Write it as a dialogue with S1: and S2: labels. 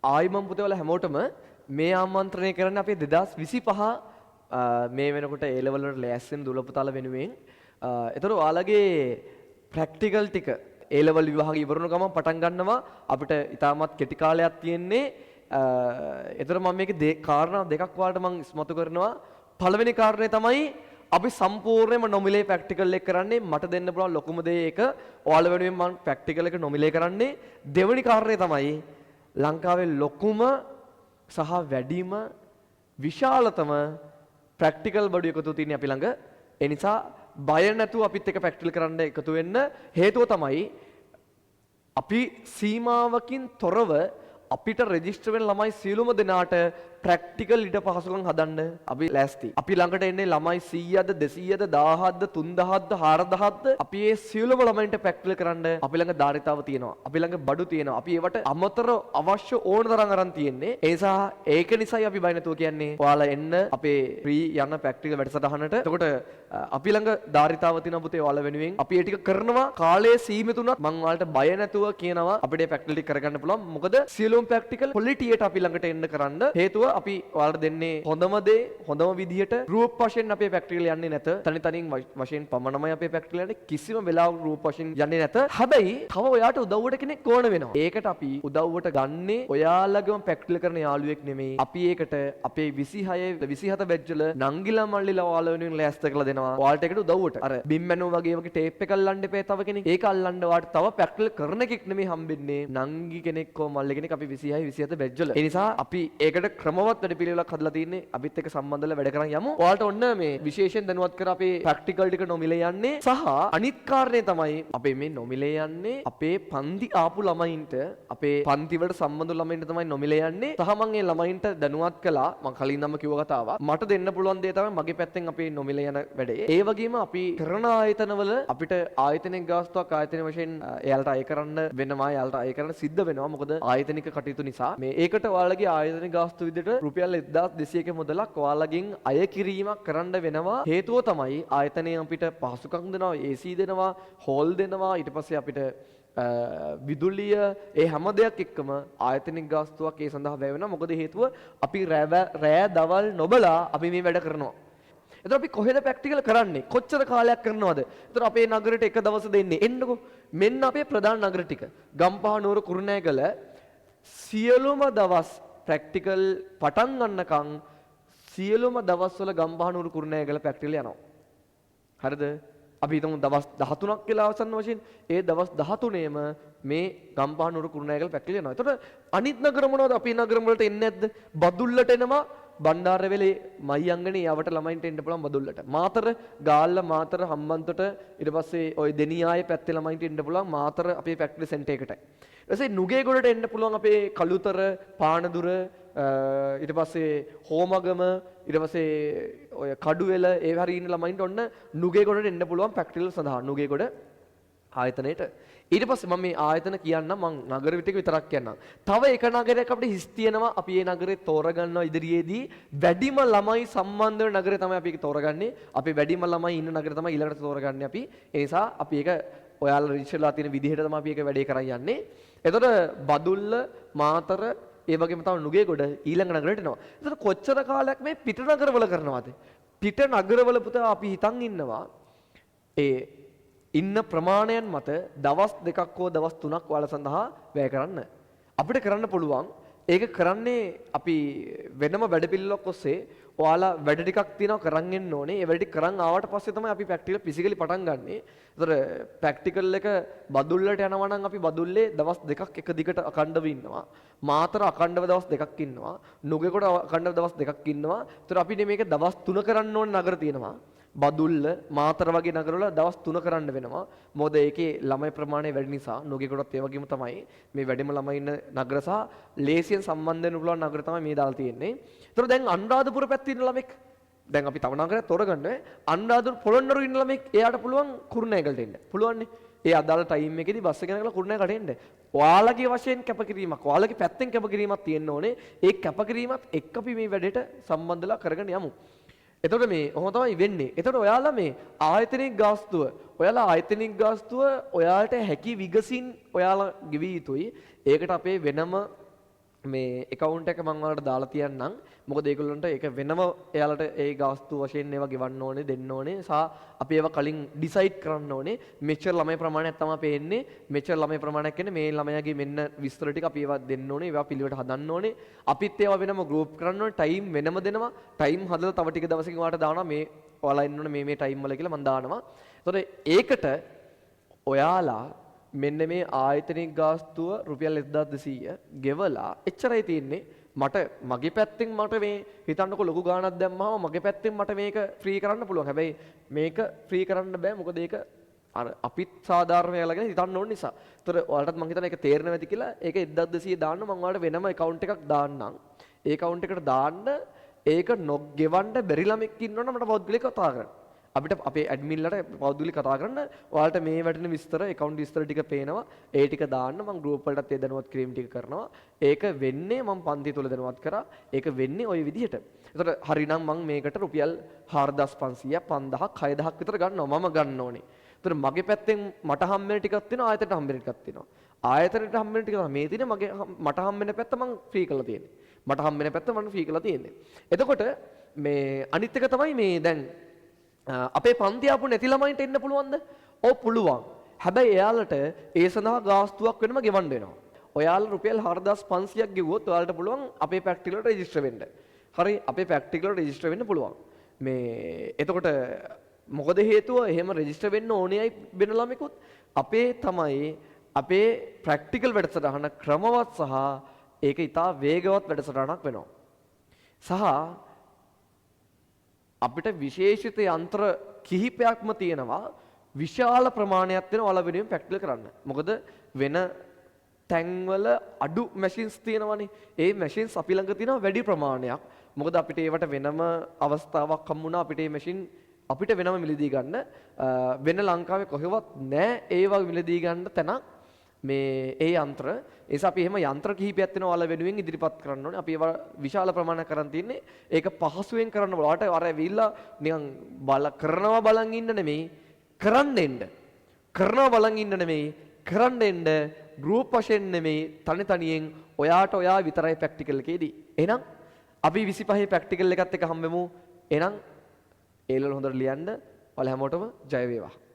S1: ආයිමන් පුතේ වල හැමෝටම මේ ආමන්ත්‍රණය කරන්නේ අපේ 2025 මේ වෙනකොට A level වලට ලෑස්ති වෙන දුල පුතාලා වෙනුවෙන්. ඒතර ඔයාලගේ ප්‍රැක්ටිකල් ටික A level විභාගය ඉවර වුණ ගමන් පටන් ගන්නවා. අපිට ඉතාමත් කෙටි කාලයක් තියෙන්නේ. ඒතර මම මේකේ කාරණා දෙකක් ඔයාලට මම ඉස්මතු කරනවා. පළවෙනි කාරණේ තමයි අපි සම්පූර්ණයෙන්ම නොමිලේ ප්‍රැක්ටිකල් එක කරන්නේ. මට දෙන්න පුළුවන් ලොකුම දේ ඒක. ඔයාලා වෙනුවෙන් මම ප්‍රැක්ටිකල් එක නොමිලේ කරන්නේ. දෙවෙනි කාරණේ තමයි ලංකාවේ ලොකුම සහ වැඩිම විශාලතම ප්‍රැක්ටිකල් බඩු එකතු තියෙන්නේ අපි ළඟ. ඒ නිසා බය නැතුව අපිත් එක්ක ප්‍රැක්ටිකල් කරන්න එකතු වෙන්න. හේතුව තමයි අපි සීමාවකින් තොරව අපිට රෙජිස්ටර් වෙන ළමයි සියලුම දෙනාට ප්‍රැක්ටිකල් ඉඩ පහසුකම් හදන්න අපි ලෑස්ති. අපි ළඟට එන්නේ ළමයි 100ද 200ද 1000ද 3000ද 4000ද අපි මේ සියලුම ළමයින්ට ප්‍රැක්ටිකල් කරන්න අපි ළඟ ධාරිතාව තියෙනවා. අපි ළඟ බඩු තියෙනවා. අපි ඒවට අමතර අවශ්‍ය ඕන තරම් අරන් තියෙන්නේ. ඒ නිසා ඒක නිසායි අපි බය නැතුව කියන්නේ ඔයාලා එන්න අපේ ෆ්‍රී යන ප්‍රැක්ටිකල් වැඩසටහනට. එතකොට අපි ළඟ ධාරිතාව තියෙනවා පුතේ ඔයාලා වෙනුවෙන්. අපි ඒ ටික කරනවා. කාලය සීමිත උනත් මම ඔයාලට බය නැතුව කියනවා අපිට මේ ප්‍රැක්ටිකල් ටික කරගන්න පුළුවන්. මොකද සියලුම ප්‍රැක්ටිකල් ක්වොලිටියට අපි ළඟට එන්න කරන්න හේතුව අපි ඔයාලට දෙන්නේ හොඳම දේ හොඳම විදිහට. ගෲප් වශයෙන් අපේ ප්‍රැක්ටිකල් යන්නේ නැත. තනි වශයෙන් පමණමයි අපේ ප්‍රැක්ටිකල් යන්නේ. කිසිම වෙලාවක ගෲප් වශයෙන් යන්නේ නැත. හැබැයි තව ඔයාට උදව්වට කෙනෙක් ඕන වෙනවා. ඒකට අපි උදව්වට ගන්නේ ඔයාලගේම ප්‍රැක්ටිකල් කරන යාළුවෙක් නෙමෙයි. අපි ඒකට අපේ 26 27 බැච් වල නංගිලා මල්ලිලා ඔයාලා වෙනුවෙන් ලෑස්ති කරලා දෙනවා. ඔයාලට ඒකට උදව්වට. අර බිම් මැනුව වගේ ටේප් එක අල්ලන්න එපා තව කෙනෙක්. ඒක අල්ලන්න ඔයාලට තව ප්‍රැක්ටිකල් කරන එකෙක් නෙමෙයි හම්බෙන්නේ. නංගි කෙනෙක් හෝ මල්ලි කෙනෙක් අපි 26 27 බැච් වල. ඒ නිසා අපි ඒකට ක්‍රමවත් වැඩපිළිවෙලක් හදලා තින්නේ. අපිත් එක්ක සම්බන්ධ වෙලා වැඩ කරන් යමු. ඔයාලට ඔන්න මේ විශේෂයෙන් දැනුවත් කර අපේ ප්‍රැක්ටිකල් ටික නොමිලේ යන්නේ. සහ අනිත් කාරණේ තමයි අපේ මේ නොමිලේ යන්නේ අපේ පන්ති ආපු ළමයින්ට අපේ පන්ති වලට සම්බන්ධ ළමයින්ට තමයි නොමිලේ යන්නේ. සහ මම මේ ළමයින්ට දැනුවත් කළා. මම කලින් නම් කිව්ව කතාවක්. මට දෙන්න පුළුවන් දේ තමයි මගේ පැත්තෙන් අපේ නොමිලේ යන වැඩේ. ඒ වගේම අපි කරන ආයතනවල අපිට ආයතනික ගාස්තුවක් ආයතන වශයෙන් එයාලට අය කරන්න වෙනවා. එයාලට අය කරන්න සිද්ධ වෙනවා. මොකද ආයතනික කටයුතු නිසා. මේ ඒකට ඔයාලගේ ආයතනික ගාස්තු විදිහට රුපියල් 1200ක මුදලක් ඔයාලගෙන් අය කිරීමක් කරන්න වෙනවා. හේතුව තමයි ආයතනය අපිට පහසුකම් දෙනවා, AC දෙනවා, හෝල් දෙනවා. ඊට පස්සේ අපිට විදුලිය ඒ හැම දෙයක් එක්කම ආයතනික ගාස්තුවක් ඒ සඳහා වැය වෙනවා. මොකද හේතුව අපි රෑ දවල් නොබලා අපි මේ වැඩ කරනවා. එතකොට අපි කොහෙද ප්‍රැක්ටිකල් කරන්නේ? කොච්චර කාලයක් කරනවද? එතකොට අපේ නගරෙට එක දවස් දෙන්නේ. එන්නකෝ. මෙන්න අපේ ප්‍රධාන නගර ටික. ගම්පහ නුවර කුරුණෑගල සියලුම දවස් ප්‍රැක්ටිකල් පටන් ගන්නකම් සියලුම දවස්වල ගම්පහ නුවර කුරුණෑගල ප්‍රැක්ටිකල් යනවා. හරිද? අපි හිතමු දවස් 13ක් කියලා අවසන් වශයෙන් ඒ දවස් 13ේම මේ ගම්පහ නුවර කුරුණෑගල ප්‍රැක්ටිකල් යනවා. එතකොට අනිත් නගර මොනවද? අපේ නගර වලට එන්නේ නැද්ද? බදුල්ලට එනවා. බණ්ඩාරවැලේ මහියංගනේ යවට ළමයින්ට එන්න පුළුවන් බදුල්ලට. මාතර ගාල්ල මාතර හම්බන්තොට ඊට පස්සේ ওই දෙනියායේ පැත්තේ ළමයින්ට එන්න පුළුවන් මාතර අපේ ප්‍රැක්ටිකල් සෙන්ටර් එකට. ඊට පස්සේ නුගේගොඩට එන්න පුළුවන් අපේ කළුතර පානදුර ඊට පස්සේ හෝමගම ඊට පස්සේ ඔය කඩුවෙල ඒ හරිය ඉන්න ළමයින්ට ඔන්න නුගේගොඩට එන්න පුළුවන් ප්‍රැක්ටිකල් සඳහා නුගේගොඩ ආයතනයේට. ඊට පස්සේ මම මේ ආයතන කියන්නම්. මම නගර ටික විතරක් කියන්නම්. තව එක නගරයක් අපිට හිස් තියෙනවා. අපි මේ නගරේ තෝරගන්නවා ඉදිරියේදී. වැඩිම ළමයි සම්බන්ධ වෙන නගරේ තමයි අපි තෝරගන්නේ. අපි වැඩිම ළමයි ඉන්න නගරේ තමයි ඊළඟට තෝරගන්නේ අපි. ඒ නිසා අපි ඒක ඔයාලා රෙජිස්ටර්ලා තියෙන විදිහට තමයි අපි ඒක වැඩේ කරන් යන්නේ. එතකොට බදුල්ල මාතර ඒ වගේම තමයි නුගේගොඩ ඊළඟ නගරයට එනවා. එතකොට කොච්චර කාලයක් මේ පිට නගරවල කරනවද? පිට නගරවල පුතා අපි හිතන් ඉන්නවා ඒ ඉන්න ප්‍රමාණයන් මත දවස් දෙකක් හෝ දවස් 3ක් ඔයාලා සඳහා වැය කරන්න. අපිට කරන්න පුළුවන්. ඒක කරන්නේ අපි වෙනම වැඩපිළිවෙලක් ඔස්සේ ඔයාලා වැඩ ටිකක් තියෙනවා කරන් එන්න ඕනේ. ඒ වැඩ ටික කරන් ආවට පස්සේ තමයි අපි ප්‍රැක්ටිකල් ෆිසිකලි පටන් ගන්නෙ. ඒතර ප්‍රැක්ටිකල් එක බදුල්ලට යනවා නම් අපි බදුල්ලේ දවස් දෙකක් එක දිගට අඛණ්ඩව ඉන්නවා. මාතර අඛණ්ඩව දවස් දෙකක් ඉන්නවා. නුගේගොඩ අඛණ්ඩව දවස් දෙකක් ඉන්නවා. ඒතර අපිට මේක දවස් 3 කරන්න ඕන නගර තියෙනවා. බදුල්ල මාතර වගේ නගරවල දවස් 3 කරන්න වෙනවා. මොකද ඒකේ ළමයි ප්‍රමාණය වැඩි නිසා. නුගේගොඩත් ඒ වගේම තමයි. මේ වැඩිම ළමයි ඉන්න නගර සහ ලේසියෙන් සම්බන්ධ වෙන්න පුළුවන් නගර තමයි මේ දාලා තියෙන්නේ. ඒතර දැන් අනුරාධපුර පැත්තේ ඉන්න ළමෙක් දැන් අපි තව නගරයක් තෝරගන්නේ. අනුරාධපුර පොළොන්නරුව ඉන්න ළමෙක් එයාට පුළුවන් කුරුණෑගලට එන්න. පුළුවන්නේ. ඒ අදාළ ටයිම් එකේදී බස් එක යනකලා කුරුණෑගලට එන්න. ඔයාලගේ වශයෙන් කැපකිරීමක්, ඔයාලගේ පැත්තෙන් කැපකිරීමක් තියෙන්න ඕනේ. ඒ කැපකිරීමත් එක්ක අපි මේ වැඩේට සම්බන්ධලා කරගෙන යමු. එතකොට මේ ඔහොම තමයි වෙන්නේ. එතකොට ඔයාලා මේ ආයතනික ගාස්තුව ඔයාලට හැකි විගසින් ඔයාලා ගෙවිය යුතුයි. ඒකට අපේ වෙනම මේ account එක මම ඔයාලට දාලා තියන්නම්. මොකද ඒගොල්ලන්ට ඒක වෙනම එයාලට ඒ ගාස්තු වශයෙන් ඒවා ගෙවන්න ඕනේ, දෙන්න ඕනේ. සහ අපි ඒවා කලින් ඩිසයිඩ් කරන්න ඕනේ. මෙච්චර ළමයි ප්‍රමාණයක් තමයි පේන්නේ. මෙච්චර ළමයි ප්‍රමාණයක් කියන්නේ මේ ළමයාගේ මෙන්න විස්තර ටික අපි ඒවා දෙන්න ඕනේ. ඒවා පිළිවෙලට හදන්න ඕනේ. අපිත් ඒවා වෙනම ගෲප් කරන්න ඕනේ. ටයිම් වෙනම දෙනවා. ටයිම් හදලා තව ටික දවසකින් ඔයාලට දානවා මේ ඔයාලා ඉන්න ඕනේ මේ ටයිම් වල කියලා මම දානවා. ඒතකොට ඒකට ඔයාලා මෙන්න මේ ආයතනික ගාස්තුව රුපියල් 1200 ගෙවලා එච්චරයි තියෙන්නේ. මට මගේ පැත්තෙන් මට මේ හිතන්නකො ලොකු ගාණක් දැම්මම මගේ පැත්තෙන් මට මේක ෆ්‍රී කරන්න පුළුවන්. හැබැයි මේක ෆ්‍රී කරන්න බෑ. මොකද ඒක අර අපිත් සාධාරණ වෙලාගෙන හිතන්න ඕන නිසා. ඒතර ඔයාලටත් මම හිතනවා ඒක තේරෙන්නේ නැති කියලා ඒක 1200 දාන්න මම ඔයාලට වෙනම account එකක් දාන්නම්. ඒ account එකට දාන්න ඒක නොගෙවන්න බැරි ළමෙක් ඉන්නවනම් මට පෞද්ගලිකව කතා කරන්න. අපිට අපේ ඇඩ්මින්ලට පෞද්ගලික කතා කරන්න ඔයාලට මේ වැටෙන විස්තර account විස්තර ටික පේනවා. ඒ ටික දාන්න මම group වලටත් ඒ දැනුවත් කිරීම ටික කරනවා. ඒක වෙන්නේ මම පන්ති තුල දැනුවත් කරා. ඒක වෙන්නේ ওই විදිහට. ඒතකොට හරිනම් මම මේකට රුපියල් 4500ක් 5000ක් 6000ක් විතර ගන්නවා. මම ගන්න ඕනේ. ඒතකොට මගේ පැත්තෙන් මට හම්බෙන ටිකක් තියෙනවා. ආයතනයට හම්බෙන ටිකක් තියෙනවා. ආයතනයට හම්බෙන ටික තමයි මේ තියෙන්නේ. මට හම්බෙන පැත්ත මම ෆ්‍රී කරලා තියෙන්නේ. මට හම්බෙන පැත්ත මම ෆ්‍රී කරලා තියෙන්නේ. එතකොට මේ අනිත් එක තමයි මේ දැන් අපේ පන්ති ආපු නැති ළමයින්ට එන්න පුළුවන්ද? ඔව් පුළුවන්. හැබැයි එයාලට ඒ සඳහා ගාස්තුවක් වෙනම ගෙවන්න වෙනවා. ඔයාලා රුපියල් 4500ක් ගෙවුවොත් ඔයාලට පුළුවන් අපේ ප්‍රැක්ටිකල් වලට රෙජිස්ටර් වෙන්න. හරි අපේ ප්‍රැක්ටිකල් වලට රෙජිස්ටර් වෙන්න පුළුවන්. මේ එතකොට මොකද හේතුව එහෙම රෙජිස්ටර් වෙන්න ඕනේයි වෙන ළමෙකුත් අපේ තමයි අපේ ප්‍රැක්ටිකල් වැඩසටහන ක්‍රමවත් සහ ඒක ඉතා වේගවත් වැඩසටහනක් වෙනවා. සහ අපිට විශේෂිත යන්ත්‍ර කිහිපයක්ම තියෙනවා විශාල ප්‍රමාණයක් වෙන ඔයාලා වෙනුවෙන් ප්‍රැක්ටිකල් කරන්න. මොකද වෙන තැන්වල අඩු මැෂින්ස් තියෙනවනේ. ඒ මැෂින්ස් අපි ළඟ තියෙනවා වැඩි ප්‍රමාණයක්. මොකද අපිට ඒවට වෙනම අවස්ථාවක් හම්බුණා අපිට මේ මැෂින් අපිට වෙනම මිලදී ගන්න වෙන ලංකාවේ කොහෙවත් නැහැ ඒ වගේ මිලදී ගන්න තැනක් මේ ඒ යන්ත්‍ර. ඒ නිසා අපි එහෙම යන්ත්‍ර කිහිපයක් වෙනවා ඔයාලා වෙනුවෙන් ඉදිරිපත් කරන්න ඕනේ. අපි ඒවා විශාල ප්‍රමාණයක් කරන් තින්නේ. ඒක පහසුවෙන් කරන්න බල. ඔයාලට අර ඇවිල්ලා නිකන් කරනවා බලන් ඉන්න නෙමෙයි කරන්න එන්න. කරනවා බලන් ඉන්න නෙමෙයි කරන්න එන්න. ගෲප් වශයෙන් නෙමෙයි තනි තනියෙන් ඔයාට ඔයා විතරයි ප්‍රැක්ටිකල් එකේදී. එහෙනම් අපි 25 ප්‍රැක්ටිකල් එකත් එක හම්බෙමු. එහෙනම් ඒලවල හොඳට ලියන්න. ඔයාලා හැමෝටම ජය වේවා.